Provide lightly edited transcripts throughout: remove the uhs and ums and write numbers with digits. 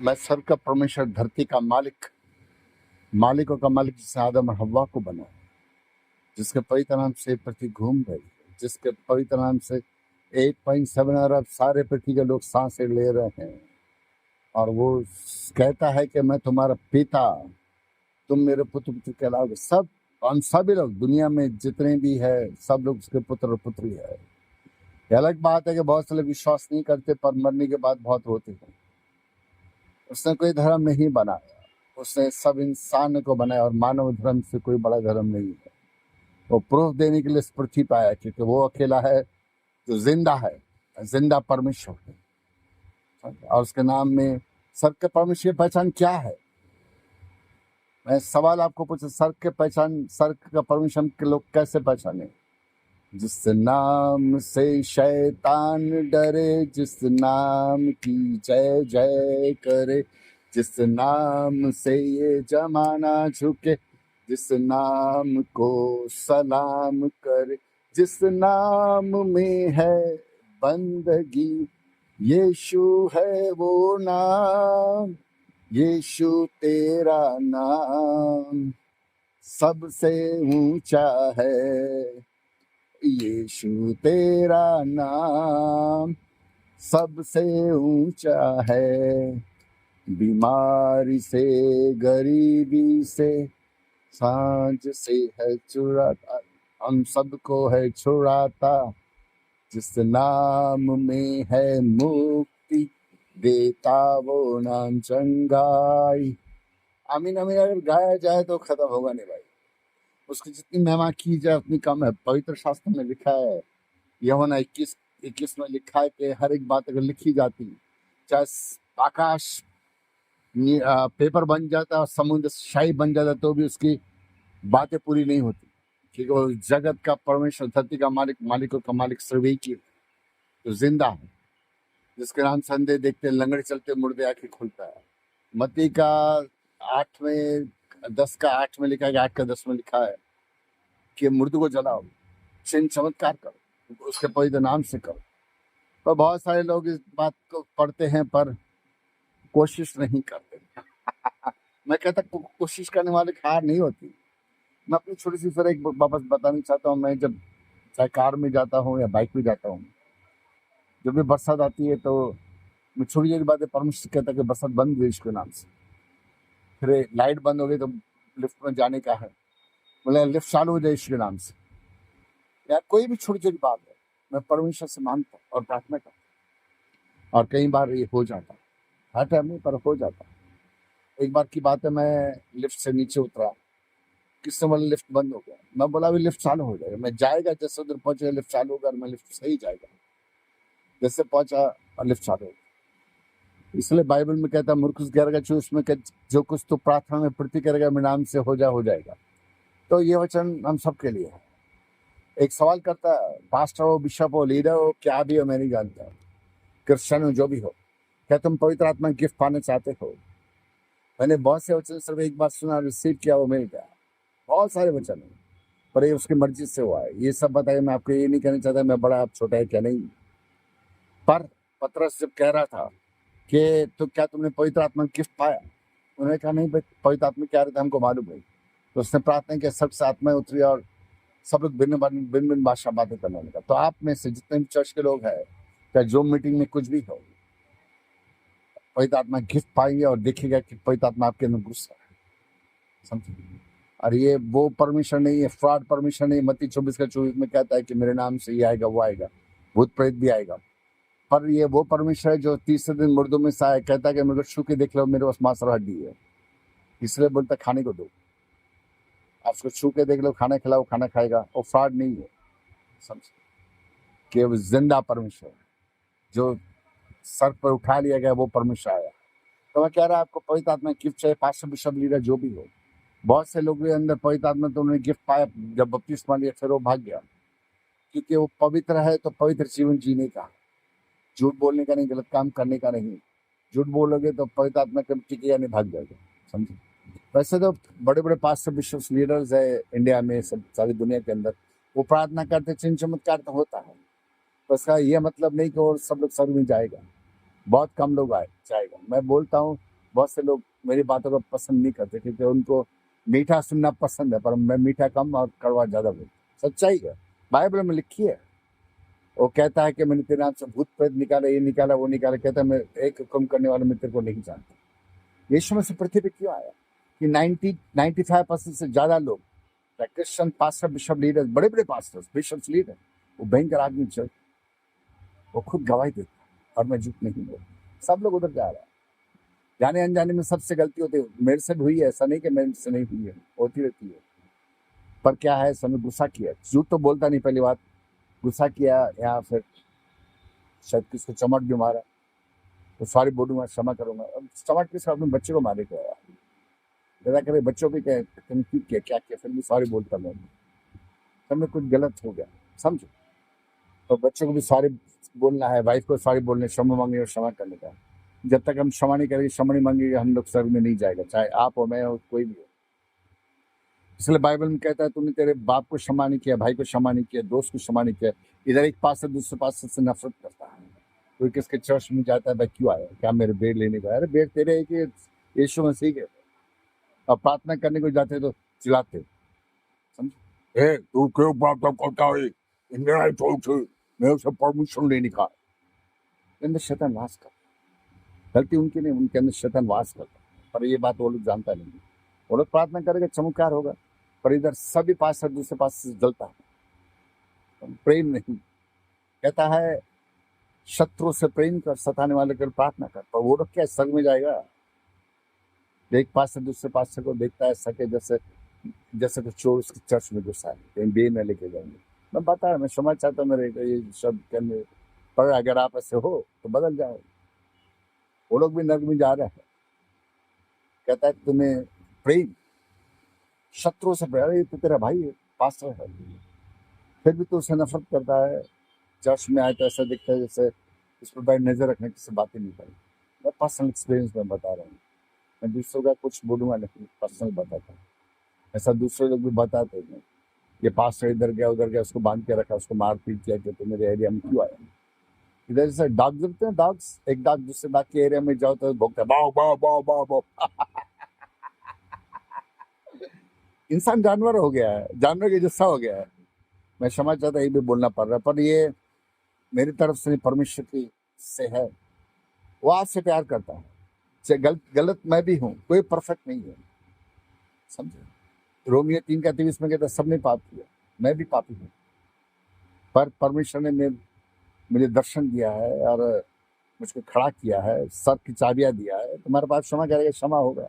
मैं स्वर्ग का परमेश्वर, धरती का मालिक, मालिकों का मालिक, जिसने आदम और हव्वा को बनाया, जिसके पवित्र नाम से पृथ्वी घूम रही है, जिसके पवित्र नाम से 8.7 अरब सारे पृथ्वी के लोग सांसें ले रहे हैं। और वो कहता है कि मैं तुम्हारा पिता, तुम मेरे पुत्र पुत्र कहलाओगे। सब, हम सभी लोग दुनिया में जितने भी है, सब लोग उसके पुत्र और पुत्री है। ये अलग बात है कि बहुत से लोग विश्वास नहीं करते, पर मरने के बाद बहुत रोते हैं। उसने कोई धर्म नहीं बनाया, उसने सब इंसान को बनाया, और मानव धर्म से कोई बड़ा धर्म नहीं है। वो प्रूफ देने के लिए इस पृथ्वी पे आया, क्योंकि वो अकेला है जो जिंदा है, जिंदा परमेश्वर है। और उसके नाम में सर्ग के परमेश्वर की पहचान क्या है? मैं सवाल आपको पूछा, सर्ग के पहचान, सर्ग का परमेश्वर के लोग कैसे पहचाने? जिस नाम से शैतान डरे, जिस नाम की जय जय करे, जिस नाम से ये जमाना झुके, जिस नाम को सलाम करे, जिस नाम में है बंदगी, यीशु है वो नाम, यीशु तेरा नाम सबसे ऊंचा है, यीशु तेरा नाम सबसे ऊंचा है। बीमारी से, गरीबी से, सांझ से है छुड़ाता, हम सबको है छुड़ाता, जिस नाम में है मुक्ति, देता वो नाम चंगाई। आमीन आमीन। अगर गाया जाए तो खत्म होगा नहीं भाई, उसकी जितनी महिमा की जाए उतनी कम है। पवित्र शास्त्र में लिखा है, यूहन्ना 21 में लिखा है कि हर एक बात अगर लिखी जाती, चाहे आकाश पेपर बन जाता और समुद्र शाही बन जाता, तो भी उसकी बातें पूरी नहीं होती, क्योंकि वो जगत का परमेश्वर, धरती का मालिक, मालिकों का मालिक सिर्फ एक ही, जो जिंदा है, जिसके नाम से अंधे देखते, लंगड़े चलते, मुर्दे आंखें खुलता है। मत्ती का 8 में 10 का 8 में लिखा है, 8 का 10 में लिखा है कि मुर्दे को जलाओ, चिन्ह चमत्कार करो, उसके पवित्र नाम से करो। तो बहुत सारे लोग इस बात को पढ़ते हैं पर कोशिश नहीं करते। मैं कहता कोशिश करने वाले की हार नहीं होती। मैं अपनी छोटी सी फिर एक वापस बताना चाहता हूँ। मैं जब चाहे कार में जाता हूँ या बाइक में जाता हूँ, जब भी बरसात आती है तो मैं छोटी छोटी बातें परमेश्वर कहता है कि बरसात बंद हुई इसके नाम से, फिर लाइट बंद हो गई तो लिफ्ट में जाने का है, बोले लिफ्ट चालू हो जाए इसके नाम से। या कोई भी छोटी छोटी बात है, मैं परमेश्वर से मांगता और प्रार्थना करता, और कई बार ये हो जाता, हर टाइम नहीं पर हो जाता। एक बार की बात है, मैं लिफ्ट से नीचे उतरा, किसने बोला लिफ्ट बंद हो गया। मैं बोला अभी लिफ्ट चालू हो जाएगा, मैं जाएगा, जैसे उधर पहुंचेगा लिफ्ट चालू होगा और मैं लिफ्ट सही जाएगा। जैसे पहुंचा और लिफ्ट चालू हो गया। इसलिए बाइबल में कहता है, मूर्ख करेगा उसमें जो कुछ तो प्रार्थना में प्रति करेगा मेरे नाम से हो जाएगा। तो ये वचन हम सबके लिए है। एक सवाल करता है, पास्टर हो, बिशप हो, लीडर हो, क्या भी हो, मैं नहीं जानता, क्रिश्चियन हो, जो भी हो, क्या तुम पवित्र आत्मा गिफ्ट पाना चाहते हो? मैंने बहुत से वचन सिर्फ एक बार सुना, रिसीव किया, वो मिल गया। बहुत सारे वचन है, पर ये उसकी मर्जी से हुआ है। ये सब बताइए, मैं आपको ये नहीं कहना चाहता मैं बड़ा, आप छोटा है क्या नहीं। पर पतरस जब कह रहा था कि तो क्या तुमने पवित्र आत्मा गिफ्ट पाया, उन्होंने कहा नहीं भाई, पवित्र आत्मा क्या रहता है हमको मालूम है। तो उसने प्रार्थना किया, सबसे आत्माएं उतरी और सब लोग भिन्न भिन्न भाषा बातें करने लगा। तो आप में से जितने भी चर्च के लोग हैं, चाहे जो मीटिंग में कुछ भी हो, पवित्र आत्मा गिफ्ट पाएंगे और देखिएगा कि पवित्र आत्मा आपके अंदर गुस्सा है, समझे। और ये वो परमिशन नहीं है, फ्रॉड परमिशन नहीं। मत्ती 24:24 में कहता है कि मेरे नाम से ये आएगा, वो आएगा, भूत प्रेत भी आएगा। पर ये वो परमेश्वर है जो तीसरे दिन मुर्दों में से आया, कहता है कि मेरे को छू के देख लो, मेरे पास मांस और हड्डी है, इसलिए बोलता खाने को दो, आप उसको छू के देख लो, खाना खिलाओ, खाना खाएगा। वो फ्रॉड नहीं है, समझ कि वो जिंदा परमेश्वर है, जो सर पर उठा लिया गया, वो परमेश्वर आया। तो मैं कह रहा आपको पवित्र आत्मा गिफ्ट चाहिए, पास्टर बिशप लीडर जो भी हो। बहुत से लोग के अंदर पवित्र आत्मा, तो उन्होंने गिफ्ट पाया, जब बपतिस्मा लिया फिर वो भाग गया, क्योंकि वो पवित्र है। तो पवित्र जीवन जीने का, झूठ बोलने का नहीं, गलत काम करने का नहीं। झूठ बोलोगे तो पवित्र आत्मा कभी टिकेगा नहीं, भाग जाएगा, समझे। वैसे तो बड़े बड़े पास्टर बिशप लीडर्स है इंडिया में, सब सारी दुनिया के अंदर, वो प्रार्थना करते, चिन्ह चमत्कार तो होता है। तो इसका यह मतलब नहीं कि वो सब लोग स्वर्ग में जाएगा, बहुत कम लोग जाएगा। मैं बोलता हूँ बहुत से लोग मेरी बातों को पसंद नहीं करते क्योंकि उनको मीठा सुनना पसंद है, पर मैं मीठा कम और कड़वा ज्यादा बोलता। सच्चाई है, बाइबल में लिखी है। वो कहता है कि मैंने तेरे नाम से भूत प्रेत निकाला, ये निकाला, वो निकाला। कहता है मैं एक हुक्म करने वाला मैं तेरे को नहीं जानता। यीशु मसीह पृथ्वी पे क्यों आया कि 95% से ज्यादा लोग क्रिश्चियन पास्टर, बिशप, लीडर, बड़े बड़े पास्टर्स, बिशप्स, लीडर, वो भयंकर आदमी चल, वो खुद गवाही देता है और मैं झूठ नहीं बोल। सब लोग उधर जा रहा है, जाने अनजाने में सबसे गलती होती है। मेरे से भी हुई है, ऐसा नहीं कि मेरे से नहीं हुई है, होती रहती है। पर क्या है, समय गुस्सा किया, झूठ तो बोलता नहीं, पहली बात गुस्सा किया, या फिर शायद किसको चमट भी मारा तो सॉरी बोलूंगा, क्षमा करूंगा। अब चमट किस अपने बच्चे को मारे क्या यार, ज्यादा करे बच्चों भी किया क्या किया, फिर भी सॉरी बोलता मैं, सब में कुछ गलत हो गया, समझो। तो बच्चों को भी सॉरी बोलना है, वाइफ को सॉरी बोलने, क्षमा मांगने और क्षमा करने का। जब तक हम क्षमा नहीं करेंगे, क्षमा नहीं मांगेंगे, हम लोग स्वर्ग में नहीं जाएगा, चाहे आप हो, मैं हो, कोई भी हो। इसलिए बाइबल में कहता है तूने तेरे बाप को क्षमा नहीं किया, भाई को क्षमा नहीं किया, दोस्त को क्षमा नहीं किया। इधर एक पास से दूसरे पास से नफरत करता है। कोई किसके चर्च में जाता है, भाई क्यों आया, क्या मेरे बेड लेने को? अरे बेड तेरे है कि यीशु मसीह के? अब प्रार्थना करने को जाते तो चिल्लाते, समझो, ए तू क्यों प्रार्थना करता है, मेरा चोट है, मेरे से परमिशन लेने का। अंदर शैतान वास करता, गलती उनकी नहीं, उनके अंदर शैतान वास करता। पर ये बात वो लोग जानता नहीं। वो लोग प्रार्थना करेगा, चमत्कार होगा, पर इधर सभी पास दूसरे पास से जलता है, प्रेम नहीं। कहता है शत्रु से प्रेम कर, सताने वाले कर प्रार्थना कर। पर वो लोग क्या संग में जाएगा? एक पास से दूसरे पास से को देखता है सके, जैसे जैसे कुछ चोर उसके चर्च में घुसा है, कहीं बे में लेके जाएंगे। मैं बता रहा, मैं समझ चाहता हूँ मेरे ये शब्द कहने, पर अगर आप ऐसे हो तो बदल जाओ। वो लोग भी नर्क में जा रहे हैं। कहता है तुम्हें प्रेम, शत्रु से प्रेम। अरे तो तेरा भाई है, पास्टर है, फिर भी तो उसे नफरत करता है। चर्च में आए तो ऐसा दिखता है जैसे उस पर भाई नजर रखने की बातें नहीं करी। मैं पर्सनल एक्सपीरियंस में बता रहा हूँ, मैं दूसरों का कुछ बोलूंगा नहीं, पर्सनल बताता हूँ। ऐसा दूसरे लोग भी बताते हैं, ये पास्टर इधर गया उधर गया, उसको बांध के रखा, उसको मार पीट किया कि तो मेरे एरिया में क्यों आया। इधर से डॉग जलते हैं, डॉग्स, एक डॉग दूसरे डॉग के एरिया में जाओ तो भोगता है, बाओ बाओ बाओ बाओ बाओ। इंसान जानवर हो गया है, जानवर के जैसा हो गया है। मैं समझ चाहता ये भी बोलना पड़ रहा है, पर ये मेरी तरफ से परमेश्वर की से है। वो आपसे प्यार करता है, चाहे गलत मैं भी हूँ, कोई परफेक्ट नहीं है, समझे। रोमियो 3:23 में कहता सबने पाप किया, मैं भी पापी हूँ, पर परमेश्वर ने मुझे दर्शन दिया है और मुझको खड़ा किया है, सब की चाबियां दिया है। तुम्हारे पास क्षमा करेगा, क्षमा होगा,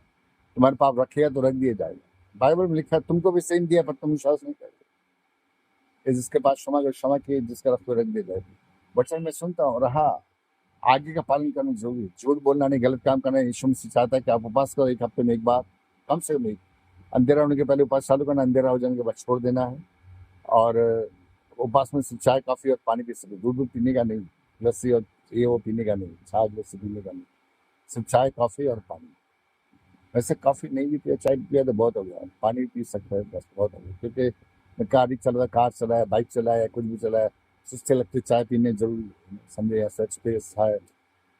तुम्हारे पाप रखेगा तो रख दिया जाएगा। बाइबल में लिखा है तुमको भी सेम दिया, पर तुम विश्वास नहीं करते। जिसके पास क्षमा कर क्षमा किए, जिसका रख रख दिया जाएगा। वचन में सुनता हूँ रहा, आगे का पालन करना जरूरी। झूठ बोलना नहीं, गलत काम करना। यीशु मसीह चाहता है कि आप उपास करो, एक हफ्ते में एक बार, कम से कम एक। अंधेरा होने के पहले उपास चालू करना, अंधेरा हो जाने के बाद छोड़ देना है। और उपास में सिर्फ चाय कॉफी और पानी पी सकते, दूध पीने का नहीं, लस्सी और ये वो पीने का नहीं, छाछ लस्सी पीने का नहीं, सिर्फ चाय कॉफी और पानी। वैसे कॉफी नहीं भी पिया, चाय पिया तो बहुत हो गया, पानी भी पी सकता है बस, बहुत हो गया। क्योंकि मैं कार चला, कार चलाया, बाइक चलाया, कुछ भी चलाया, सुस्ते लगते चाय पीने जरूरी, समझे। या सच पे है,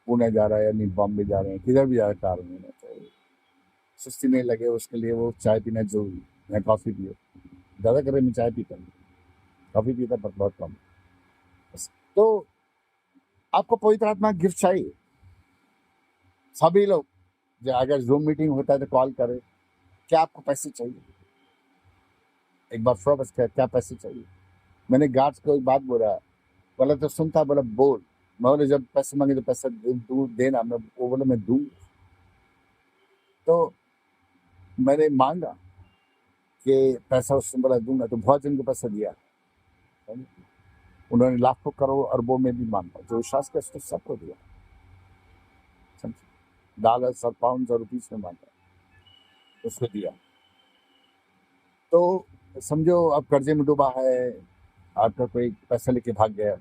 पुणे जा रहा है या नहीं बॉम्बे जा रहे हैं, किधर भी जा रहे हैं कार में, तो सुस्ती नहीं लगे उसके लिए वो चाय पीना जरूरी। या कॉफी पियो, ज़्यादा करे मैं चाय पीता हूँ, कॉफी पीता पर बहुत कम। तो आपको पवित्र आत्मा गिफ्ट चाहिए, सभी लोग अगर जूम मीटिंग होता है तो कॉल करें। क्या आपको पैसे चाहिए? एक बार फ्रॉड क्या पैसे चाहिए? मैंने गार्ड्स को एक बात बोला तो सुनता, बोला बोल। मैं बोले जब पैसे मांगे तो पैसा दूर देना, मैं वो बोले मैं दूँ। तो मैंने मांगा कि पैसा, उसने बोला दूंगा, तो बहुत जन को पैसा दिया। उन्होंने लाखों करोड़ अरबों में भी मांगा, जो विश्वास का उसने सबको दिया, डॉलर्स और पाउंड और रुपीस में मांगा, उसको दिया। तो समझो अब कर्जे में डूबा है, आपका कोई पैसा लेके भाग गया।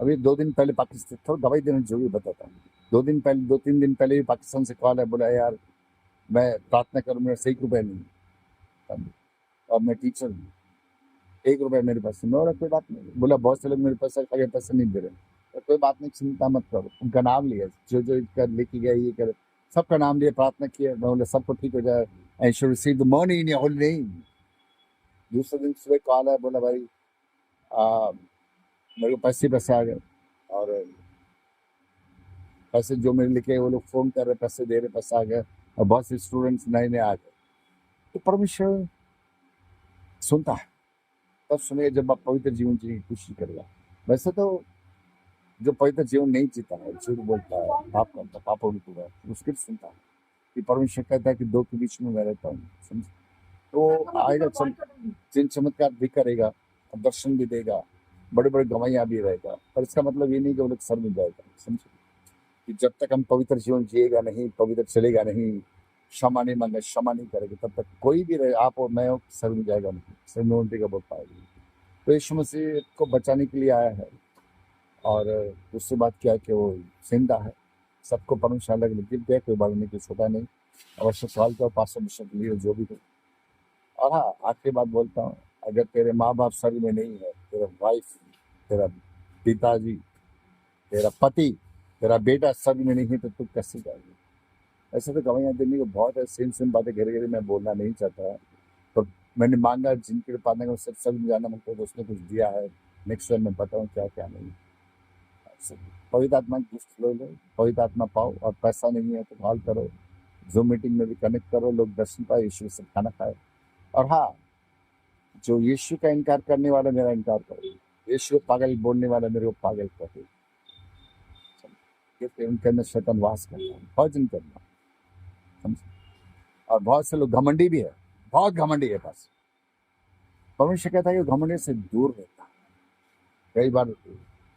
अभी 2 दिन पहले पाकिस्तान, थोड़ा दवाई देना जरूरी बताता हूँ। 2-3 दिन पहले भी पाकिस्तान से कॉल है, बोला यार मैं प्रार्थना करूँ, मेरा 1 रुपया नहीं, और मैं टीचर हूँ, 1 रुपया मेरे पास नहीं। बोला कोई बात नहीं। बोला बहुत से लोग मेरे पैसा खा गए, पैसा नहीं दे रहे, तो कोई बात नहीं, चिंता मत करो। उनका नाम लिया, जो जो कर लेके गया ये कर, सबका नाम लिए प्रार्थना किया, मैं बोला सबको ठीक हो जाए, and should receive the money in your holy name. दूसरे दिन सुबह कॉल आया, बोला भाई आ, मेरे को पैसे आ गए, और पैसे जो मेरे लिखे वो लोग फोन कर रहे, पैसे दे रहे, पैसे आ गए, और बहुत से स्टूडेंट्स नए नए आ गए। तो परमेश्वर सुनता है, तब सुनेगा जब आप पवित्र जीवन जीने की कोशिश करेगा। वैसे तो जो पवित्र जीवन नहीं जीता है, झूठ बोलता है, पाप करता है, पाप होता है, उसके भी सुनता है कि परमेश्वर कहता है कि दो के बीच में मैं रहता हूँ, समझ। तो आएगा, जिन चमत्कार भी करेगा और दर्शन भी देगा, बड़े बड़े गवाहियां भी रहेगा, पर इसका मतलब ये नहीं कि वो लोग सर में जाएगा, समझे। कि जब तक हम पवित्र जीवन जिएगा नहीं, पवित्र चलेगा नहीं, क्षमा नहीं मांगे, क्षमा नहीं करेंगे, तब तक कोई भी रहे, आप और मैं हो, सर में जाएगा नहीं, सर में उल्टी का बोल पाएगी। तो यीशु मसीह को बचाने के लिए आया है। और दूसरी बात क्या है कि वो जिंदा है, सबको परमेश्वर अलग अलग गिफ्ट दिया, कोई बड़ा नहीं, कोई छोटा नहीं। अवश्य सवाल का पास के लिए जो भी हो। और हाँ, आखिरी बात बोलता हूँ, अगर तेरे माँ बाप शरीर में नहीं है, तेरा वाइफ, तेरा पिताजी, तेरा पति, तेरा बेटा शरीर में नहीं है, तो तू कैसे जाएगी। ऐसे तो गवाहियां देने को बहुत है, सेम बातें घेरे घेरे मैं बोलना नहीं चाहता, तो मैंने मांगा जिनके पाने को सब सब जाना मुझको, तो उसने कुछ दिया है। नेक्स्ट टाइम मैं बताऊँ क्या क्या नहीं। पवित्र आत्मा की गिफ्ट लो, पवित्र आत्मा पाओ, और पैसा नहीं है तो कॉल करो, जूम मीटिंग में भी कनेक्ट करो, लोग दर्शन पाए, यीशु से खाना खाए। और हाँ, जो यीशु का इनकार करने वाला मेरा इनकार करो, यीशु पागल बोलने वाला मेरे को पागल कहो, उनके अंदर शैतान वास करता है, भजन करना, समझ। और बहुत से लोग घमंडी भी है, बहुत घमंडी है, बस परमेश्वर कहता है कि घमंडी से दूर रहता है। कई बार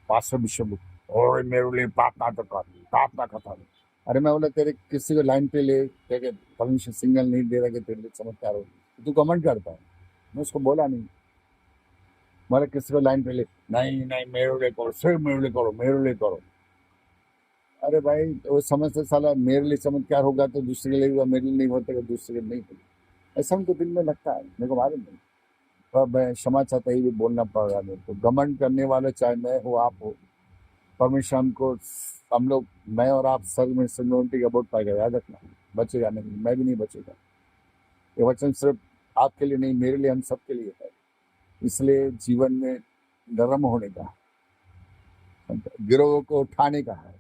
पास्टर बिशप, और मेरे लिए प्रार्थना तो कर, प्रार्थना करता है। अरे मैं बोला तेरे किसी को लाइन पे ले, परमेश्वर सिग्नल नहीं दे रहा कि तेरे लिए चमत्कार हो, तू कमेंट करता है। मैं उसको बोला नहीं, बोला किसी को लाइन पे ले, नहीं नहीं मेरे लिए करो, सिर्फ मेरे लिए करो, मेरे लिए करो। अरे भाई वो समझते साला मेरे लिए चमत्कार होगा तो दूसरे के लिए हुआ, मेरे लिए नहीं होता तो दूसरे के लिए नहीं होगा, ऐसा हमको दिल में लगता है, मेरे को मालूम नहीं। पर मैं क्षमा चाहता ही भी बोलना पड़ रहा है मेरे को। घमंड करने वाले चाहे मैं हो, आप हो, परमेश्वर हमको, हम लोग, मैं और आप सर्व में सिम्योनिटी का बोर्ड पाएगा, याद रखना, बचेगा नहीं, मैं भी नहीं बचेगा। ये वचन सिर्फ आपके लिए नहीं, मेरे लिए, हम सबके लिए है। इसलिए जीवन में नरम होने का, गिरोह को उठाने का है।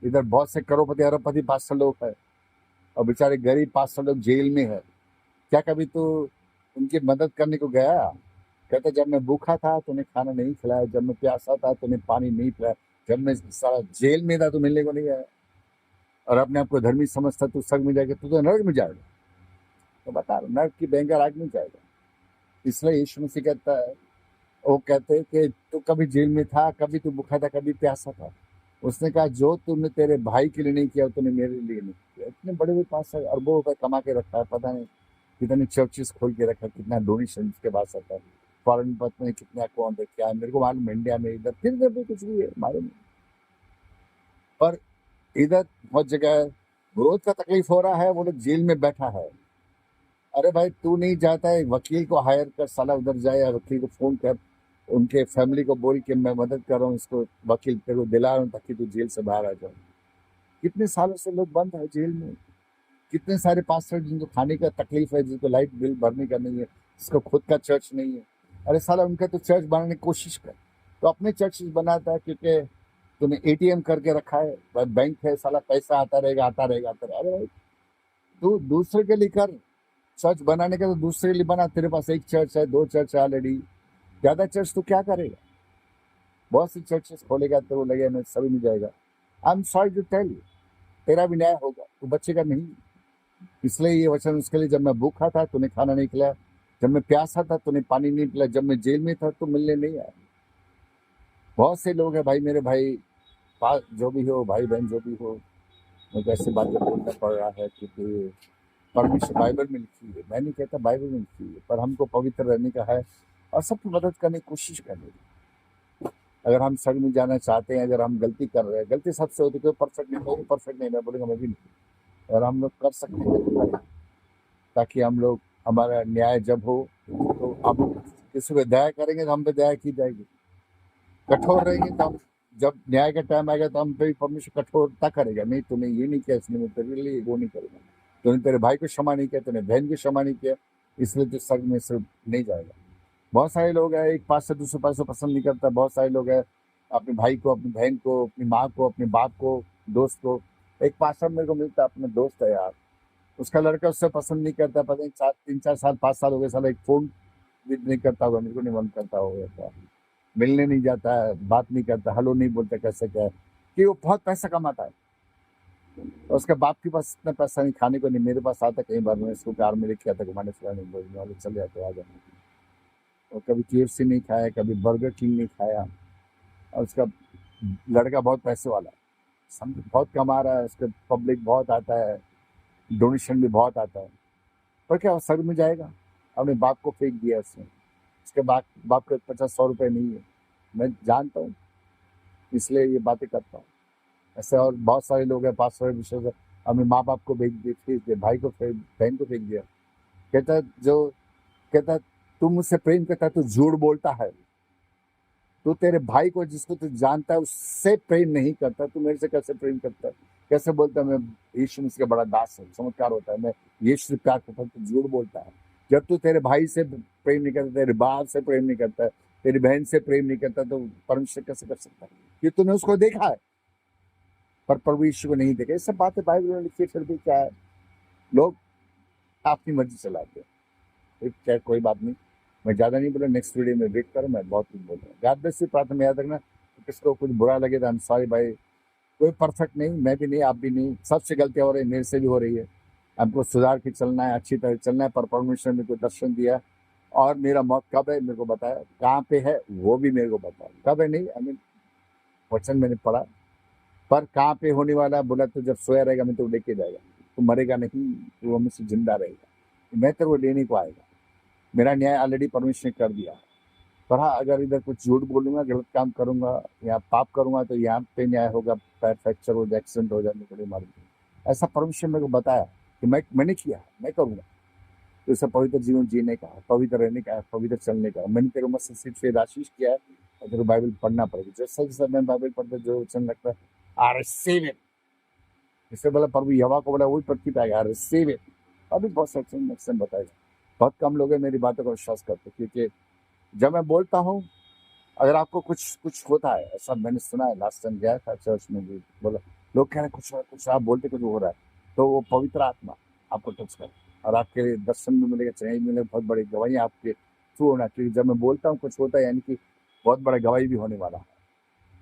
इधर बहुत से करोड़पति अरबपति पास्टर लोग है, और बेचारे गरीब पास्टर लोग जेल में है। क्या कभी तो उनकी मदद करने को गया? कहता जब मैं भूखा था तूने खाना नहीं खिलाया, जब मैं प्यासा था तूने पानी नहीं पिलाया, जब मैं सारा जेल में था तो मिलने को नहीं आया, और अपने आप को धर्मी समझता तू स्वर्ग में जाएगा, तू तो नरक में जाएगा। तो बता रहा, नरक की बैंकर आग में जाएगा। इसलिए यीशु मसीह कहता है, वो कहते हैं कि तू कभी जेल में था, कभी तू भूखा था, कभी प्यासा था। उसने कहा जो तुमने तेरे भाई के लिए नहीं किया तूने मेरे लिए नहीं किया। इतने बड़े बड़े पास अरबों रुपए कमा के रखा है, पता नहीं कितने चर्चेस खोल के रखा है, कितना डोनेशन के पास आता है, फॉरेन पथ में कितने अकाउंट है, क्या है मेरे को मालूम, इंडिया में इधर फिर भी कुछ भी है मालूम नहीं। पर इधर बहुत जगह ग्रोथ का तकलीफ हो रहा है, वो लोग जेल में बैठा है। अरे भाई तू नहीं जाता है, वकील को हायर कर, साला उधर जाए, वकील को फोन कर, उनके फैमिली को बोल के मैं मदद कर रहा हूँ, इसको वकील तेरे को दिला रहा हूँ ताकि तू जेल से बाहर आ जाओ। कितने सालों से लोग बंद है जेल में, कितने सारे पास्टर जिनको खाने का तकलीफ है, जिनको लाइट बिल भरने का नहीं है, जिसको खुद का चर्च नहीं है। अरे साला उनका तो चर्च बनाने की कोशिश कर, तो अपने चर्च बनाता है, क्योंकि तूने एटीएम करके रखा है, बैंक है, साला पैसा आता रहेगा आता रहेगा आता रहेगा। अरे भाई तू दूसरे के लिए कर, चर्च बनाने का तो दूसरे के लिए बना, तेरे पास एक चर्च है, दो चर्च है ऑलरेडी, ज्यादा चर्च तो क्या करेगा? बहुत सी चर्चेस खोलेगा तो वो लगे मैं सभी में जाएगा। I am sorry to tell you, तेरा भी न्याय होगा, तू बचेगा नहीं। इसलिए ये वचन उसके लिए, जब मैं भूखा था तूने खाना नहीं खिलाया, जब मैं प्यासा था तूने पानी नहीं पिलाया, जब मैं जेल में था तो मिलने नहीं आया। बहुत से लोग हैं भाई, मेरे भाई जो भी हो, भाई बहन जो भी हो, मुझे ऐसी बातें बोलना पड़ रहा है क्योंकि परमेश्वर बाइबल में लिखी है। मैं नहीं कहता बाइबल में लिखी है, पर हमको पवित्र रहने का है और सबकी मदद करने की कोशिश करने की। अगर हम स्वर्ग में जाना चाहते हैं, अगर हम गलती कर रहे हैं, गलती सबसे होती है, कोई परफेक्ट नहीं, कोई परफेक्ट नहीं, मैं बोलूँगा मैं भी नहीं, अगर हम लोग कर सकते हैं ताकि हम लोग, हमारा न्याय जब हो तो हम किसी को दया करेंगे तो हम पे दया की जाएगी, कठोर रहेंगे तो हम जब न्याय का टाइम आएगा तो हम पे भी परमेश्वर कठोरता करेगा, नहीं तूने ये नहीं किया इसलिए मैं तेरे लिए वो नहीं करूंगा, तूने तेरे भाई को क्षमा नहीं किया, तूने बहन को क्षमा नहीं किया, इसलिए तो स्वर्ग में सिर्फ नहीं जाएगा। बहुत सारे लोग हैं, एक पास से दूसरे पास से पसंद नहीं करता, बहुत सारे लोग हैं अपने भाई को, अपनी बहन को, अपनी माँ को, अपने बाप को, दोस्त को। एक पास्टर मेरे को मिलता, अपना दोस्त है यार, उसका लड़का उससे पसंद नहीं करता, पता नहीं 3 4 साल 5 साल हो गए, साला एक फोन भी नहीं करता होगा, मेरे को नहीं मन करता होगा क्या, मिलने नहीं जाता है, बात नहीं करता, हेलो नहीं बोलता, कैसे क्या है कि वो बहुत पैसा कमाता है, और उसके बाप के पास इतना पैसा नहीं, खाने को नहीं। मेरे पास आता कई बार, मैं इसको कार में लेके आता, घुमाने फिराने बोलने वाले चले जाते आ जाने, और कभी KFC नहीं खाया, कभी बर्गर किंग नहीं खाया, और उसका लड़का बहुत पैसे वाला है, समझ बहुत कमा रहा है, उसके पब्लिक बहुत आता है, डोनेशन भी बहुत आता है, पर क्या वो सर में जाएगा? अपने बाप को फेंक दिया उसने, उसके बाप बाप के 50 100 रुपए नहीं है, मैं जानता हूँ, इसलिए ये बातें करता हूँ। ऐसे और बहुत सारे लोग हैं, 500 विश्व अपने माँ बाप को फेंक दिए, भाई को फेंक, बहन को फेंक दिया। कहता है, जो कहता है, तू मुझसे प्रेम करता है, तू झूठ बोलता है, तू तेरे भाई को जिसको तू जानता है उससे प्रेम नहीं करता, तू मेरे से कैसे प्रेम करता है? कैसे बोलता है मैं यीशु मसीह का बड़ा दास हूँ, चमत्कार होता है, मैं यीशु से प्यार करता हूँ, तू झूठ बोलता है। जब तू तेरे भाई से प्रेम नहीं करता, तेरे बाप से प्रेम नहीं करता, तेरी बहन से प्रेम नहीं करता, तो परमेश्वर कैसे कर सकता है? कि तूने उसको देखा है पर प्रभु यीशु को नहीं देखा। ये सब बातें बाइबल में लिखी है, फिर भी क्या है, लोग अपनी मर्जी चलाते हैं। फिर क्या, कोई बात नहीं, मैं ज़्यादा नहीं बोला, नेक्स्ट वीडियो में वेट करो, मैं बहुत कुछ बोल रहा हूँ। गॉड ब्लेस यू, प्रार्थना में याद रखना, किसको कुछ बुरा लगे तो आई एम सॉरी भाई, कोई परफेक्ट नहीं, मैं भी नहीं, आप भी नहीं, सबसे गलतियाँ हो रही है, मेरे से भी हो रही है। हमको सुधार के चलना है, अच्छी तरह चलना है, पर परमेश्वर ने कोई दर्शन दिया, और मेरा मौत कब है मेरे को बताया, कहाँ पे है वो भी मेरे को बताया, कब है नहीं, आई मीन वचन मैंने पढ़ा, पर कहाँ पे होने वाला है, बोला तो जब सोया रहेगा मैं तो लेके जाएगा, तो मरेगा नहीं, तो वो मुझसे जिंदा रहेगा, मैं तो वो लेने को आएगा। मेरा न्याय ऑलरेडी परमेश्वर ने कर दिया। पर हाँ, अगर इधर कुछ झूठ बोलूंगा, गलत काम करूंगा या पाप करूंगा, तो यहाँ पे न्याय होगा, पैर फ्रैक्चर हो जाए, एक्सीडेंट हो जाए, बड़ी मारूंगा। ऐसा परमेश्वर मेरे को बताया कि मैंने किया, मैं करूंगा। तो इसे पवित्र जीवन जीने का, पवित्र रहने का, पवित्र चलने का, मैंने तेरे मत से सिर्फ ये आशीष किया है, और तेरे बाइबल पढ़ना पड़ेगा। जैसा जैसा मैं बाइबल पढ़ता, जो वचन लगता है, आई रिसीव इट, इससे बोला प्रभु यहोवा को, बोला वही पत्ती पाएगा, आई रिसीव इट। अभी बहुत सेक्शन बताएगा। बहुत कम लोग हैं मेरी बातों का विश्वास करते, क्योंकि जब मैं बोलता हूँ, अगर आपको कुछ कुछ होता है, ऐसा मैंने सुना है, लास्ट टाइम गया था चर्च में भी, बोला लोग कह रहे कुछ आप बोलते कुछ हो रहा है, तो वो पवित्र आत्मा आपको टच करे, और आपके दर्शन में मिलेगा, चेंज मिलेगा, बहुत बड़ी गवाही आपके थ्रू होना, क्योंकि जब मैं बोलता हूँ कुछ होता है, यानी कि बहुत बड़ा गवाही भी होने वाला है।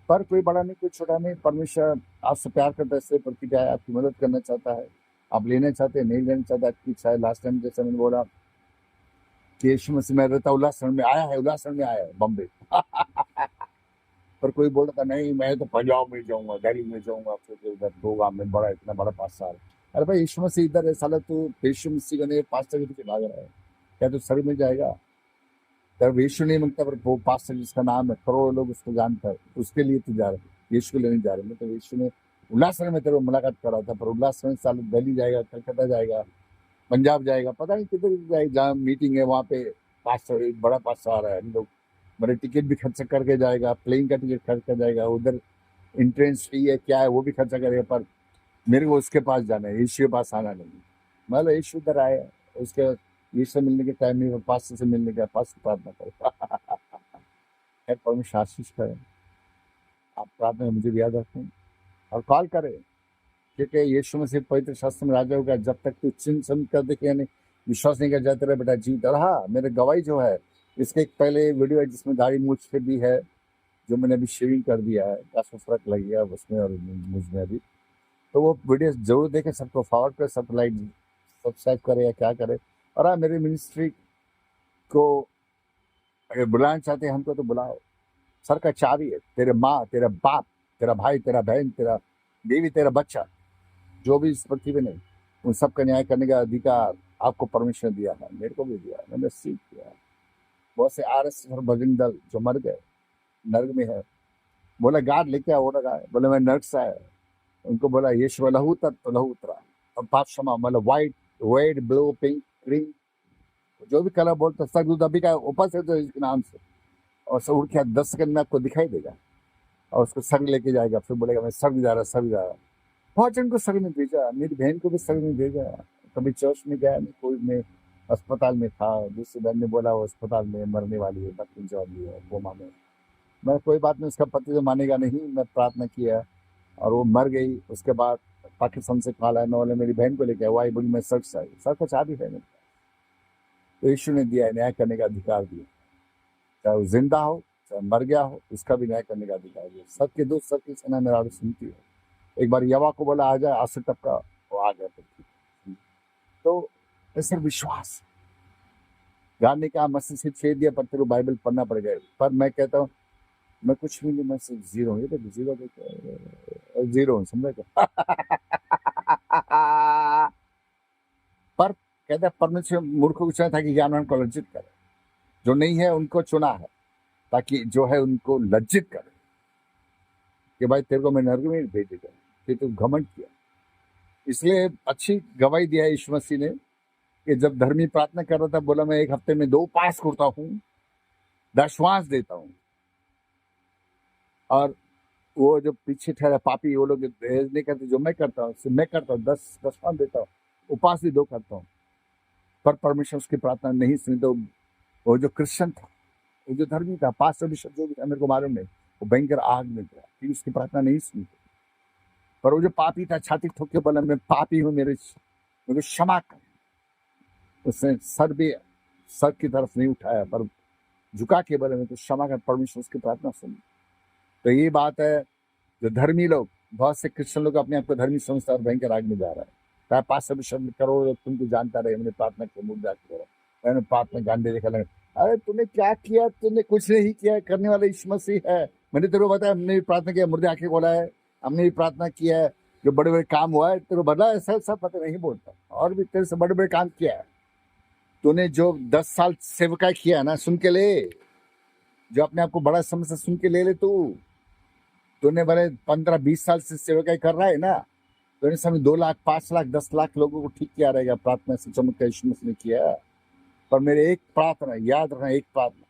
पर कोई बड़ा नहीं, कोई छोटा नहीं, परमेश्वर आपसे प्यार करता है, इससे प्रतिक्रिया है, आपकी मदद करना चाहता है, आप लेना चाहते हैं, नहीं लेना चाहते, आपकी इच्छा है। लास्ट टाइम जैसे मैंने बोला कि यीशु मसीह में रहता, उल्लासनगर में आया है, उल्लासनगर में आया है, बॉम्बे। पर कोई बोल रहा था नहीं मैं तो पंजाब में जाऊंगा, दिल्ली में जाऊंगा, फिर उधर प्रोग्राम में बड़ा, इतना बड़ा 5 साल। अरे भाई, यीशु मसीह इधर है, साला तू यीशु मसीह का नहीं, पास्टर के पीछे भाग रहा है, क्या तू सर में जाएगा? तब यीशु नहीं मांगता, पर वो पास्टर जिसका नाम है, करोड़ों लोग उसको जानता है, उसके लिए तू जा रहा है, यीशु को लेने जा रहे हैं। तो यीशु ने उल्लासनगर में तेरे को मुलाकात करा था, पर उल्लासनगर साल दिल्ली जाएगा, कलकत्ता जाएगा, पंजाब जाएगा, पता नहीं किधर जाएगा, जहाँ मीटिंग है वहाँ पे पास्टर, एक बड़ा पास्टर आ रहा है, लोग बड़े टिकट भी खर्च करके जाएगा, प्लेन का टिकट खर्च कर जाएगा, उधर एंट्रेंस फी है, क्या है वो भी खर्चा करेगा, पर मेरे को उसके पास जाना है, यीशु के पास आना नहीं। मतलब यीशु उधर आया, उसके यीशु से मिलने के टाइम नहीं, पास्टर से मिलने का, पास्टर प्रार्थना करो। है परमेश्वर आशीष करें, आप प्रार्थना में मुझे भी याद रखें और कॉल करें, क्योंकि यीशु मसीह पवित्र शास्त्र में राजा होगा, जब तक तू चिन्ह समझ कर देखे, यानी विश्वास नहीं कर जाते रहे बेटा जीत। और हाँ, मेरे गवाही जो है, इसके एक पहले वीडियो है जिसमें दाढ़ी मूछ पे भी है, जो मैंने अभी शेविंग कर दिया है, काफी फर्क लग गया उसमें और मुझ में अभी। तो वो वीडियो जरूर देखें, सबको फॉरवर्ड कर, सब लाइक सब्सक्राइब करे या क्या करे। और हाँ, मेरी मिनिस्ट्री को अगर बुलाना चाहते हैं हमको, तो बुलाओ। सर का चाबी है, तेरे माँ, तेरा बाप, तेरा भाई, तेरा बहन, तेरा बीवी, तेरा बच्चा, जो भी इस पृथ्वी पे नहीं, उन सब का न्याय करने का अधिकार आपको परमेश्वर दिया है, मेरे को भी दिया है, मैंने सीख किया है। बहुत से RSS और भजन दल जो मर गए, नर्क में है, बोला गाड लेके आओ, लगा बोले मैं नर्क से आया, उनको बोला यीशु लहू उतर, तो लहू उतरा, और पाप क्षमा, मतलब white, red, blue, pink, green, जो भी कलर बोलते सब दूध अभी का ऊपर से, तो इसके नाम से, और सब उड़ के 10 सेकंड में आपको दिखाई देगा। और उसको संग लेके जाएगा, फिर बोलेगा मैं संग जा रहा, संग जा रहा। बहुत जन को संग में भेजा, मेरी बहन को भी संग में भेजा। कभी चर्च में गया नहीं, कोई में अस्पताल में था, दूसरी बहन ने बोला वो अस्पताल में मरने वाली है, मृत्यु वाली है, कोमा में। मैं कोई बात नहीं, उसका पति तो मानेगा नहीं, मैं प्रार्थना किया और वो मर गई। उसके बाद पाकिस्तान से कॉल आया, वाले मेरी बहन को लेके वो आई, बोली मैं सच आई, सच कुछ आदि है नहीं। तो यीशु ने दिया है, न्याय करने का अधिकार दिया, चाहे वो जिंदा हो चाहे मर गया हो, उसका भी न्याय करने का अधिकार दिया। सबके दूत सबकी सेना मेरा आवाज सुनती है। एक बार यवा को बोला आ जाए, आज तक का वो आ गया पृथ्वी। तो ऐसा विश्वास गाने ने कहा मसीह से छेद दिया, पर तेरे को बाइबल पढ़ना पड़ेगा। पर मैं कहता हूँ मैं कुछ भी नहीं, मैं सिर्फ जीरो हूँ। ये तो जीरो जीरो हूँ, समझे क्या? पर कहता है परमेश्वर मूर्खों को चुना था कि ज्ञानवान को लज्जित करे, जो नहीं है उनको चुना है ताकि जो है उनको लज्जित करे, कि भाई तेरे को मैं नरक में भेजेगा कि तू घमंड किया। इसलिए अच्छी गवाही दिया है यीशु मसीह ने कि जब धर्मी प्रार्थना कर रहा था, बोला मैं एक हफ्ते में 2 पास करता हूँ, दशवांश देता हूँ। और वो जो पीछे ठहरा पापी, वो लोग दहेज नहीं करते, जो मैं करता हूँ मैं करता हूँ, 10 देता हूँ, उपास भी 2 करता हूँ। पर परमेश्वर उसकी प्रार्थना नहीं सुनी। तो वो जो क्रिश्चियन था, वो जो धर्मी था, 500 बिशप जो भी था, मेरे को मालूम नहीं, वो भयंकर आग में गया कि उसकी प्रार्थना नहीं सुनी। पर वो जो पापी था, छाती ठोक के बोला मैं पापी हूँ, मेरे को क्षमा कर। उसने सर की तरफ नहीं उठाया, पर झुका के बोले मैं तो क्षमा कर, परमेश्वर उसकी प्रार्थना सुनी। तो ये बात है, जो धर्मी लोग, बहुत से क्रिश्चियन लोग अपने आप को धर्मी समझता और भयंकर आग में जा रहा है। चाहे 500 शब्द करो, तुमको जानता रहे मैंने प्रार्थना की, मुर्दा करो, मैंने प्रार्थना गांडे देखा लगे। अरे तूने क्या किया? तूने कुछ नहीं किया, करने वाला यीशु मसीह है। मैंने तेरे को बताया, हमने भी प्रार्थना किया, मुर्दे आके बोला है, हमने भी प्रार्थना किया है, जो बड़े बड़े काम हुआ है तेरे को बदला है, सब पता नहीं बोलता, और भी तेरे से बड़े बड़े काम किया है। तूने जो 10 साल सेवकाई किया ना, सुन के ले, जो अपने आप को बड़ा समझ से सुन के ले तूने बड़े 15-20 साल से सेवकाई कर रहा है ना, तो इस समय 2 लाख 5 लाख 10 लाख लोगों को ठीक किया रहेगा, प्रार्थना से चमत्कार यीशु मसीह ने किया। पर मेरे एक प्रार्थना याद रखना, एक प्रार्थना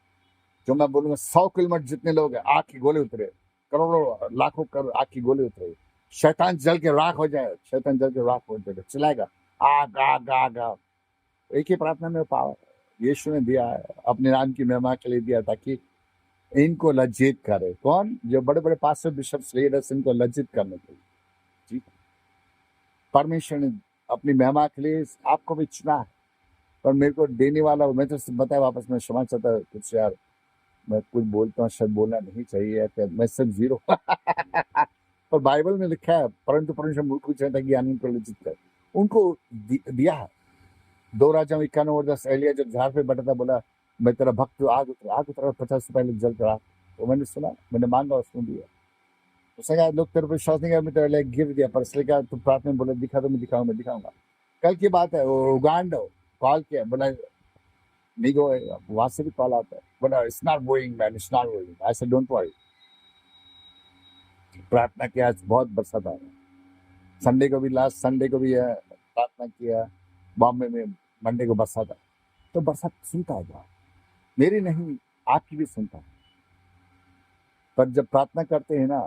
जो मैं बोलूंगा, 100 किलोमीटर जितने लोग हैं आग की गोले उतरे, करोड़ों लाखों करोड़ आग की गोले उतरे, शैतान जल के राख हो जाए, शैतान जल के राख हो जाएगा, चिल्लाएगा आग आग आग आग। एक ही प्रार्थना में पावर यीशु ने दिया है, अपने नाम की महिमा के लिए दिया, ताकि इनको लज्जित करे। कौन? जो बड़े बड़े पास्टर बिशप लीडर्स, इनको लज्जित करने के लिए। जी, परमेश्वर ने अपनी महिमा के लिए आपको भी चुना है, पर मेरे को देने वाला, मैं तो बताया वापस, मैं क्षमा चाहता कुछ यार, मैं कुछ बोलता हूँ शायद बोलना नहीं चाहिए, मैं सब जीरो। पर बाइबल में लिखा है, परंतु परमेश्वर मूर्ख को चाहता है ज्ञानी को लज्जित कर, उनको दिया है। 2 राजा 51 और 10 एलिया जब झाड़ पे बैठा था, बोला मैं तेरा भक्त आग उतरा 50 रुपए जल चढ़ा। तो मैंने सुना, मैंने मांगा, उसने दिया। उसने कहा लोग तेरे पर विश्वास नहीं कर, मैं तेरे लिए गिफ्ट दिया, पर इसलिए कहा तू प्रार्थना में बोले दिखा, तो मैं दिखाऊंगा। कल की बात है, वो उगांडा कॉल किया, बोला नहीं गो, वहां से भी कॉल आता है, बोला it's not going man, it's not going. I said don't worry. प्रार्थना किया, आज बहुत बरसात आ रहा है। संडे को भी, लास्ट संडे को भी प्रार्थना किया, बॉम्बे में मंडे को बरसात आ, तो बरसात सुनता है क्या? मेरी नहीं, आपकी भी सुनता है। पर जब प्रार्थना करते हैं ना,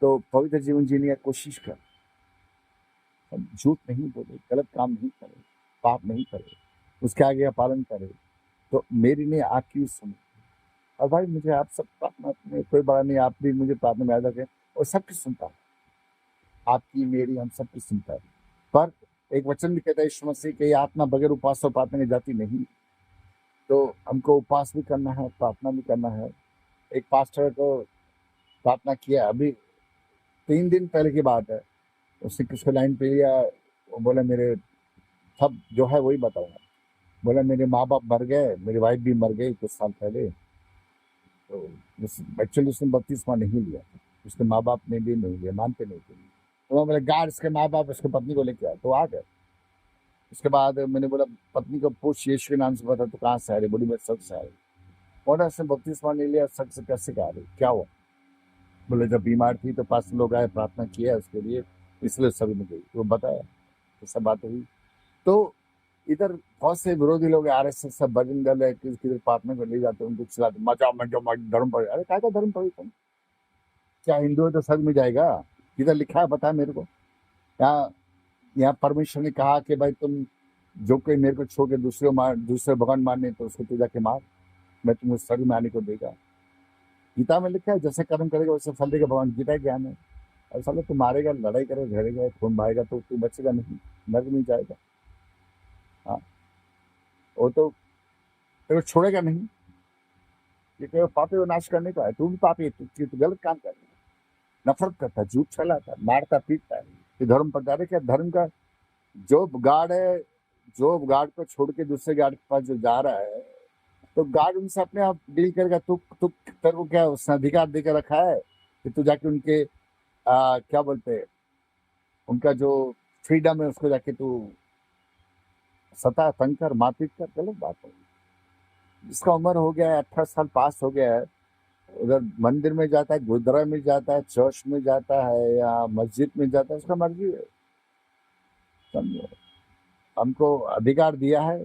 तो पवित्र जीवन जीने की कोशिश कर, झूठ नहीं बोले, गलत काम नहीं करे, पाप नहीं करे, उसके आगे का पालन करे, तो मेरी नहीं आपकी भी सुनो। और भाई मुझे आप सब प्रार्थना में कोई बड़ा नहीं, आप भी मुझे प्रार्थना में याद रखें, और सबकी सुनता है, आपकी मेरी हम सबकी सुनता है। पर एक वचन भी कहता है यीशु मसीह कि आत्मा बगैर उपवास और प्रार्थना की जाती नहीं। तो हमको उपवास भी करना है, प्रार्थना भी करना है। एक पास्टर को प्रार्थना किया, अभी 3 दिन पहले की बात है, उसने किसको लाइन पे लिया, वो बोला मेरे सब जो है वही बताऊंगा। बोला मेरे माँ बाप मर गए, मेरी वाइफ भी मर गई कुछ साल पहले। तो एक्चुअली उसने बपतिस्मा नहीं लिया, उसके माँ बाप ने भी नहीं लिया, मानते नहीं थे। तो मैं बोला गार्ड इसके माँ बाप उसके पत्नी को लेके आया, तो आ गए। उसके बाद मैंने बोला पत्नी को पूछ यीशु के नाम से बता, तो कहाँ से आ रही? बोली मैं सच से आ रही। बोला उसने बपतिस्मा नहीं लिया, सच से कैसे आ रही, क्या हुआ? बोले जब बीमार थी तो 5 लोग आए, प्रार्थना किया उसके लिए, इसलिए सभी ने गई। तो बताया तो सब बात हुई। तो इधर बहुत से विरोधी लोग आरएसएस सब बजरंग दल है, किधर प्रार्थना को ले जाते हैं, उनको चिल्लाते मजा धर्म पर। अरे क्या धर्म पर? क्या हिंदू है तो स्वर्ग में जाएगा? किधर लिखा है बता मेरे को। यहाँ यहाँ परमेश्वर ने कहा कि भाई तुम जो कोई मेरे को छोड़ के दूसरे भगवान मानने तो उसको तू जाके मार, मैं तुम्हें स्वर्ग में आने को देगा। गीता में लिखा है जैसे कर्म करेगा वैसे फल देगा, भगवान गीता के ज्ञान है। और साले तू मारेगा, लड़ाई करेगा, झगड़ेगा, खून बहाएगा तो तू बचेगा नहीं, नर्क में जाएगा। हाँ, वो तो तेरे को छोड़ेगा नहीं। ये केवल पापी को नाश करने का है, तू भी पापी है, तू गलत काम कर रहा है, नफरत करता है, झूठ फैलाता है, मारता पीटता है। ये धर्म प्रचार है क्या? धर्म का जो गार्ड है, जो गार्ड को छोड़ के दूसरे गार्ड के पास जो जा रहा है, तो गार्ड उनसे अपने आप डील करेगा। तू तू तेरे को क्या उसने अधिकार देकर रखा है कि तू जाके उनके क्या बोलते हैं, उनका जो फ्रीडम है उसको जाके तू सता तंग कर, मारपीट कर? गलत बात है। जिसका उम्र हो गया है, 18 साल पास हो गया है, उधर मंदिर में जाता है, गुरुद्वारा में जाता है, चर्च में जाता है या मस्जिद में जाता है, उसका मर्जी है। समझो, हमको अधिकार दिया है,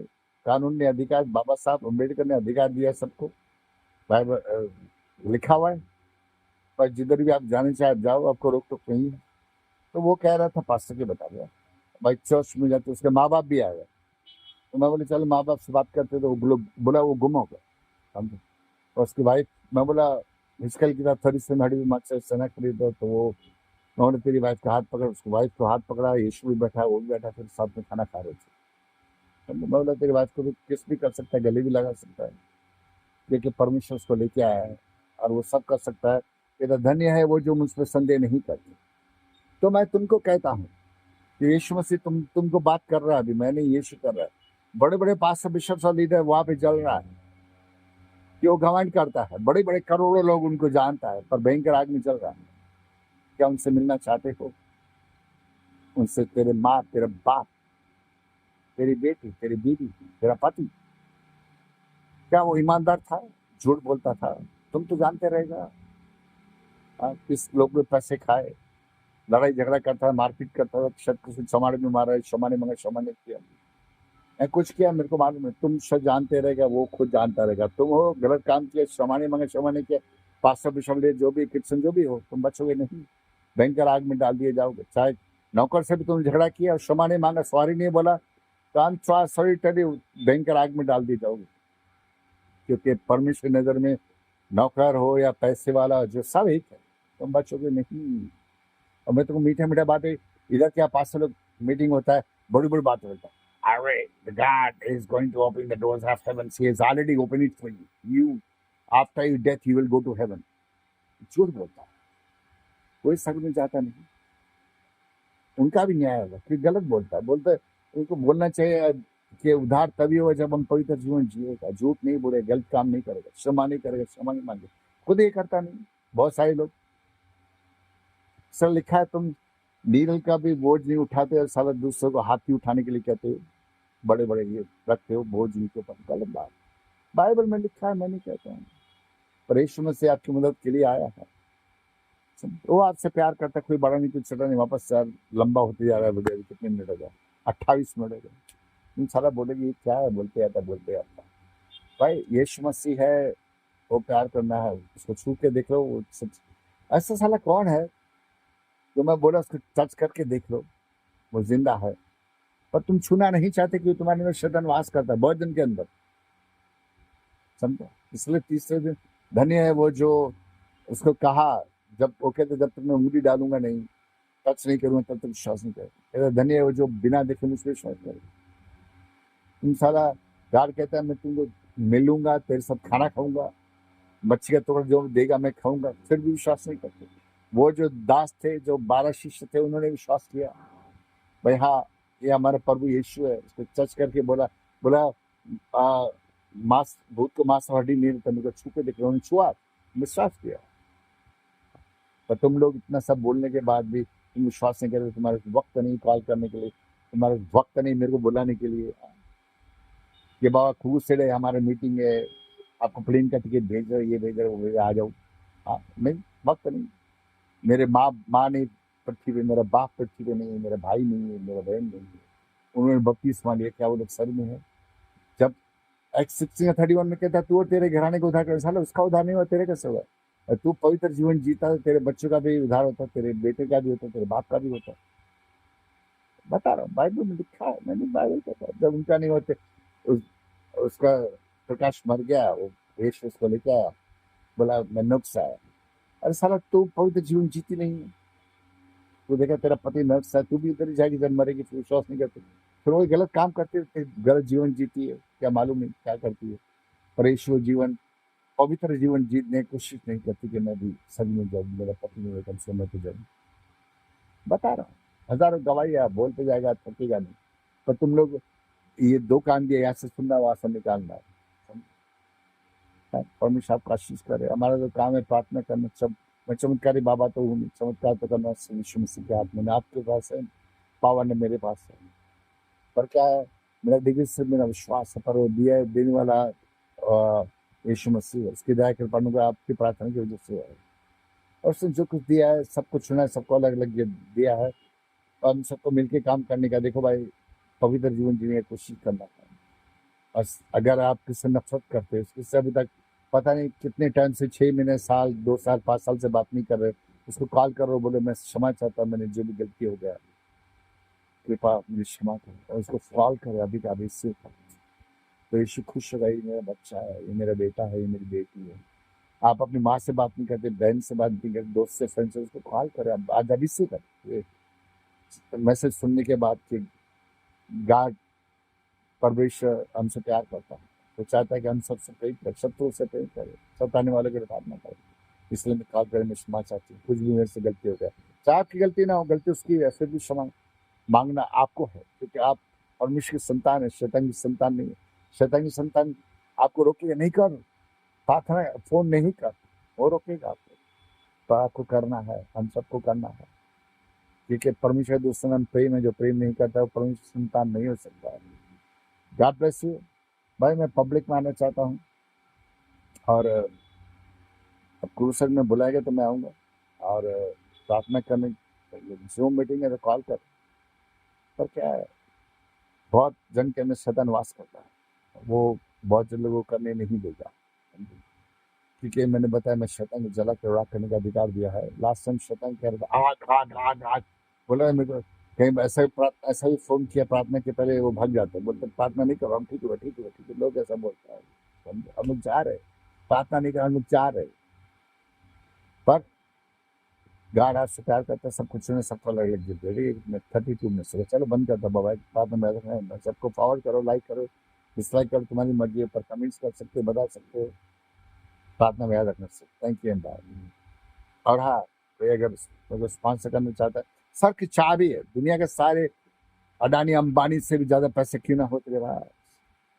कानून ने अधिकार, बाबा साहब अम्बेडकर ने अधिकार दिया है सबको, बाइबल लिखा हुआ है। पर जिधर भी आप जाने चाहे आप जाओ, आपको रोक टोक नहीं है। तो वो कह रहा था, पास्टर के बता दिया भाई चर्च में जाते, उसके माँ बाप भी आ गए। तो मैं बोले चलो माँ बाप से बात करते, तो वो बोला वो गुम हो गया। समझो, और उसकी वाइफ, मैं बोला हिचकल की तरह थरी से नड़ी में मत से चना खरीदो, तो वो उन्होंने तेरी वाइफ का हाथ पकड़ा, उसकी वाइफ को हाथ पकड़ा, यीशु भी बैठा, वो भी बैठा, फिर साथ में खाना खा रहे थे। तो मैं बोला तेरी वाइफ को भी किस भी कर सकता है, गले भी लगा सकता है, क्योंकि परमेश्वर उसको लेके आया है और वो सब कर सकता है। ये तो धन्य है वो जो मुझ पर संदेह नहीं करते। तो मैं तुमको कहता हूँ कि यीशु मसीह तुमको बात कर रहा है, अभी मैंने यीशु कर रहा है। बड़े बड़े पास्टर बिशप्स और लीडर वहां पे जल रहा है कि वो घमंड करता है, बड़े बड़े करोड़ों लोग उनको जानता है, पर भयंकर आग में जल रहा है। क्या उनसे मिलना चाहते हो? उनसे तेरे माँ, तेरा बाप, तेरी बेटी, तेरी बीवी, तेरा पति, क्या वो ईमानदार था? झूठ बोलता था? तुम तो जानते रहेगा। किस लोग में पैसे खाए, लड़ाई झगड़ा करता है, मारपीट करता है, शत किसी समाने में मारा है, क्षमा नहीं मांगा, क्षमा नहीं किया, मैं कुछ किया मेरे को मालूम है। तुम सब जानते रहेगा, वो खुद जानता रहेगा। तुम हो गलत काम किया, क्षमा नहीं मांगा, क्षमा नहीं किया, पास्टर बिशप जो भी क्रिश्चियन जो भी हो, तुम बचोगे नहीं, भयंकर आग में डाल दिए जाओगे। चाहे नौकर से भी तुमने झगड़ा किया और क्षमा नहीं मांगा, सॉरी नहीं बोला, तो I am sorry tell you, भयंकर आग में डाल दिए जाओगे। क्योंकि परमेश्वर नजर में नौकर हो या पैसे वाला, जो सब एक है, तुम बचोगे नहीं। और मैं तुमको मीठे मीठे बातें, इधर क्या पास्टर लोग मीटिंग होता है, बड़ी बड़ी बात होता है, अरे the God is going to open the doors of heaven. He has already opened it for you. After your death, you will go to heaven. झूठ बोलता है, कोई स्वर्ग में जाता नहीं। उनका भी न्याय होगा कि गलत बोलता है। बोलते उनको बोलना चाहिए कि उद्धार तभी होगा जब हम पवित्र जीवन जिएगा, झूठ नहीं बोलेगा, गलत काम नहीं करेगा, क्षमा नहीं करेगा, क्षमा नहीं मांगेगा, खुद ये करता नहीं। बहुत सारे लोग, सर लिखा है तुम नीरल का भी बोझ नहीं उठाते और साला दूसरों को हाथी उठाने के लिए कहते हो, बड़े बड़े ये रखते हो बोझ उनके ऊपर। गलत बात, बाइबल में लिखा है, मैं नहीं कहता हूँ। पर यीशु मसीह आपकी मदद के लिए आया है। वो आपसे प्यार करता है, कोई बड़ा नहीं, कुछ छोटा नहीं। वापस यार लंबा होते जा रहा है वीडियो, कितने मिनट हो गया? 28 मिनट हो गए। तुम सारा बोलेगी ये क्या है, बोलते आता भाई यीशु मसीह है, वो प्यार करना है, उसको छू के देख लो। वो सच ऐसा साला कौन है जो मैं बोला उसको टच करके देख लो, वो जिंदा है। पर तुम छूना नहीं चाहते क्योंकि तुम्हारे अंदर शैतान वास करता है बहुत दिन के अंदर, समझो। इसलिए तीसरे दिन धन्य है वो जो उसको कहा, जब वो कहते जब तक मैं उंगली डालूंगा नहीं, टच नहीं करूंगा, तब तक विश्वास नहीं करेगा। धन्य है वो जो बिना देखे मुझे विश्वास करे। तुम सारा गार्ड कहता है मैं तुमको मिलूंगा, तेरे साथ खाना खाऊंगा, मच्छी का टुकड़ा जो देगा मैं खाऊंगा, फिर भी विश्वास नहीं करते। वो जो दास थे, जो 12 शिष्य थे, उन्होंने विश्वास किया भाई हाँ ये हमारा प्रभु यीशु है। उसको टच करके बोला बोला मांस, भूत को मांस हड्डी नहीं रहता, मेरे को छू के देख, उन्होंने छुआ, विश्वास किया। पर तुम लोग इतना सब बोलने के बाद भी तुम विश्वास नहीं करते। तुम्हारे वक्त नहीं कॉल करने के लिए, तुम्हारे वक्त नहीं मेरे को बुलाने के लिए कि बाबा खूब से हमारे मीटिंग है, आपको प्लेन का टिकट भेज रहे, ये भेज रहे, वो भेज रहे, आ जाओ। हाँ नहीं, वक्त नहीं। मेरे माँ नहीं पृथ्वी पे, मेरा बाप पृथ्वी पे नहीं है, मेरा भाई नहीं है, मेरा बहन नहीं है, उन्होंने बपतिस्मा लिया, क्या वो लोग सर में है? जब X 16 31 में कहता तू और तेरे घराने को उद्धार कर, साला उसका उद्धार नहीं हुआ, तेरे कैसे हुआ? और तू पवित्र जीवन जीता तो तेरे बच्चों का भी उद्धार होता, तेरे बेटे का भी होता, तेरे बाप का भी होता। बता रहा हूँ, बाइबल में लिखा है, मैंने बाइबल का था। जब उनका नहीं होते, उस, उसका प्रकाश मर गया, वो यीशु उसको लेके आया, बोला मैं नुक्स आया। अरे साला तू पवित्र जीवन जीती नहीं है, तू देखा तेरा पति नर्स है, तू भी उधर ही जाएगी जब मरेगी, फिर विश्वास नहीं करती, फिर वो गलत काम करती है, फिर गलत जीवन जीती है, क्या मालूम नहीं क्या करती है। पर यीशु जीवन, पवित्र जीवन जीतने की कोशिश नहीं करती कि मैं भी सच में जाऊँ, मेरा पति नहीं कम से मैं तो जाऊँ। बता रहा हूँ, हजारों गवाही आप बोलते जाएगा, थकेगा नहीं। पर तुम लोग ये दो काम दिए, यहाँ से सुनना वहां से निकालना है। परमेश्वर आपको आशीष करे। हमारा जो काम है प्रार्थना करना। सब मैं चमत्कारी बाबा तो हूँ नहीं, चमत्कार तो करना यीशु मसीह के हाथ में, ना आपके पास है पावर, ने मेरे पास है। पर क्या है, मेरा डिग्री से मेरा विश्वास है, पर वो दिया है देने वाला यीशु मसीह है। उसकी दया कृपा अनुग्रह आपकी प्रार्थना की वजह से है। और उसने जो कुछ दिया है, सब कुछ चुना है, सबको अलग अलग दिया है, और हम सबको मिलकर काम करने का। देखो भाई, पवित्र जीवन जीने की कोशिश करना है। और अगर आप किससे नफरत करते हो, उससे अभी तक पता नहीं कितने टाइम से 6 महीने, साल, 2 साल, 5 साल से बात नहीं कर रहे, उसको कॉल करो, बोले मैं क्षमा चाहता हूँ, मैंने जो भी गलती हो गया, कृपा मुझे क्षमा करो, और उसको कॉल करे अभी का अभी से। तो यीशु खुश होगा, ये मेरा बच्चा है, ये मेरा बेटा है, ये मेरी बेटी है। आप अपनी माँ से बात नहीं करते, बहन से बात नहीं करते, दोस्त से, फ्रेंड से, उसको कॉल करें, आज अभी से करें। मैसेज सुनने के बाद कि गॉड, परमेश्वर हमसे प्यार करता है, वो चाहता है कि हम सबसे प्रेम करें, शत्रु से प्रेम करें, सताने वालों की प्रार्थना करें। इसलिए मैं कॉल करें, मैं क्षमा चाहती हूँ, कुछ भी मेरे से गलती हो गया, चाहे आपकी गलती ना हो, गलती उसकी है, फिर भी क्षमा मांगना आपको है, क्योंकि आप परमेश्वर की संतान है, शैतान की संतान नहीं है। शैतान की संतान आपको रोकेगा नहीं, कर प्रार्थना फोन नहीं कर, वो रोकेगा आपको। तो आपको करना है, हम सबको करना है, क्योंकि परमेश्वर दूसरा नाम प्रेम है, जो प्रेम नहीं करता वो परमेश्वर संतान नहीं हो सकता है। गॉड ब्लेस यू भाई। मैं पब्लिक में आना चाहता हूँ, और अब क्रूसर में बुलाएगा तो मैं आऊँगा, और प्रार्थना करने, जूम मीटिंग है तो कॉल कर। पर क्या है, बहुत जन के अंदर शैतान वास करता है, वो बहुत जन लोगों को करने नहीं देगा, क्योंकि मैंने बताया मैं शैतान को जला के राख करने का अधिकार दिया है। लास्ट टाइम शैतान कह रहा था आग आग आग आग, बोला मेरे को कहीं ऐसा ही फोन किया प्रार्थना के पहले, वो भाग जाते हैं, बोलते प्रार्थना नहीं करो, हम ठीक हुआ ठीक हुआ ठीक है, लोग ऐसा बोलता है। हम लोग जा रहे, प्रार्थना नहीं कर, हम लोग जा रहे। पर गॉड आपसे प्यार करता है, सब कुछ ने सबको अलग अलग देते हैं। 32 मिनट से चलो बंद करता बाबा, बाद में मैं सबको फॉरवर्ड करो, लाइक करो, डिसलाइक करो, तुम्हारी मर्जी है, पर कमेंट्स कर सकते हो, बता सकते हो, प्रार्थना में याद रखना सकते। Thank you and bye. और हाँ, कोई अगर स्पॉन्सर करना चाहता है, सर की चाबी है दुनिया के सारे अडानी अंबानी से भी ज्यादा पैसे क्यों ना हो तेरे पास,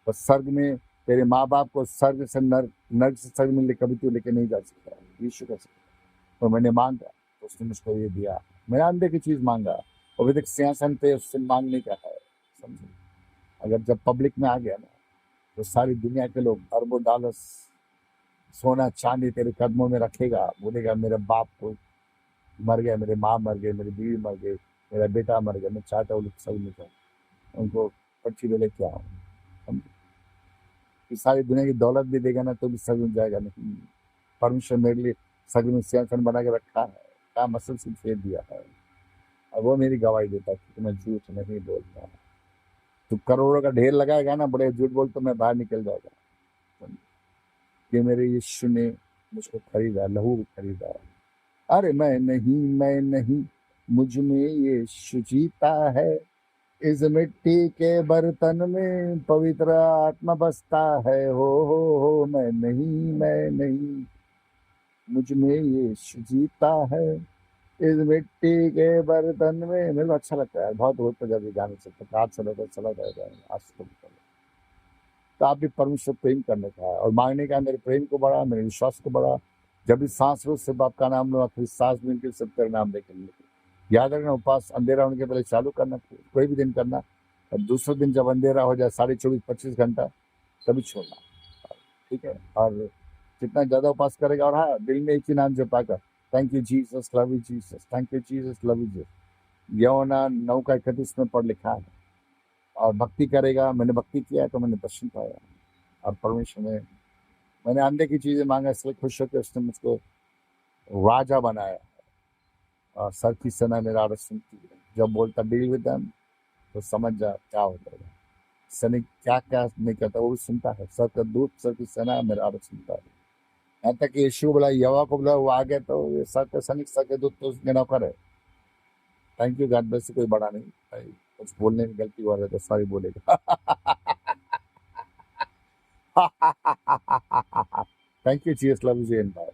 पर स्वर्ग में तेरे माँ बाप को स्वर्ग से नर्क से स्वर्ग में कभी तू लेके नहीं जा सकता, यीशु कर सकता। तो मैंने मांगा तो उसने मुझको ये दिया, मैंने अंदर की चीज मांगा, अभी तक सिंहासन पे उससे मांगने का है, समझे। अगर जब पब्लिक में आ गया ना, तो सारी दुनिया के लोग अरबों डॉलर सोना चांदी तेरे कदमों में रखेगा, बोलेगा मेरे बाप को मर गया, मेरे माँ मर गए, मेरी बीवी मर गई, मेरा बेटा मर गया, मैं चाहता हूँ सब में जाऊँ, उनको पर्ची में लेके आऊँ। सारी दुनिया की दौलत भी देगा ना तो भी सग में जाएगा नहीं। परमेश्वर मेरे लिए सग में सिंहासन बना के रखा है, क्या मसल से फेर दिया है, और वो मेरी गवाही देता है कि मैं झूठ नहीं बोलता। तो करोड़ों का ढेर लगाएगा ना, बड़े झूठ बोल, तो मैं बाहर निकल जाएगा, कि मेरे यीशु ने मुझको खरीदा, लहू खरीदा। अरे मैं नहीं, मुझ में यीशु जीता है, इस मिट्टी के बर्तन में पवित्र आत्मा बसता है, हो मैं नहीं, मुझ में यीशु जीता है, इस मिट्टी के बर्तन में। मेरे को अच्छा लगता है, बहुत बहुत पंजाबी गाने चलते, कार चला चला जाएगा आज तो आप भी परमेश्वर प्रेम करने का है, और मांगने का, मेरे प्रेम को बढ़ा, मेरे विश्वास को बढ़ा। जब भी सांस लो सिर्फ आपका नाम लो, फिर सांस में के सब तेरा नाम लेकर लो। याद रखना, उपवास अंधेरा होने के पहले चालू करना, कोई भी दिन करना, और दूसरे दिन जब अंधेरा हो जाए 24-25 घंटा, तभी छोड़ना, ठीक है। और जितना ज्यादा उपवास करेगा, और हाँ, दिल में एक ही नाम जपा कर, thank you Jesus, love you Jesus, thank you Jesus, love you Jesus. यौना 9:31 में पढ़ लिखा है। और भक्ति करेगा, मैंने भक्ति किया है तो मैंने दर्शन पाया, और परमेश्वर ने, मैंने अंधे की चीजें मांगा, इसलिए खुश होकर उसने मुझको राजा बनाया। और सर की सेना मेरा आवाज सुनती है। जब बोलता डील विद देम, तो समझ जा क्या होता है। सैनिक क्या क्या नहीं करता वो भी सुनता है। सर का दूत, सर की सेना मेरा आवाज सुनता है। यहाँ तक कि यीशु बोला, यहोवा को बोला, वो आ गया तो ये सर के सैनिक, सर के दूत तो उसके नौकर है। Thank you, God bless. कोई बड़ा नहीं भाई, कुछ बोलने में गलती हुआ है तो सॉरी बोलेगा। Thank you, cheers, love you, भाई।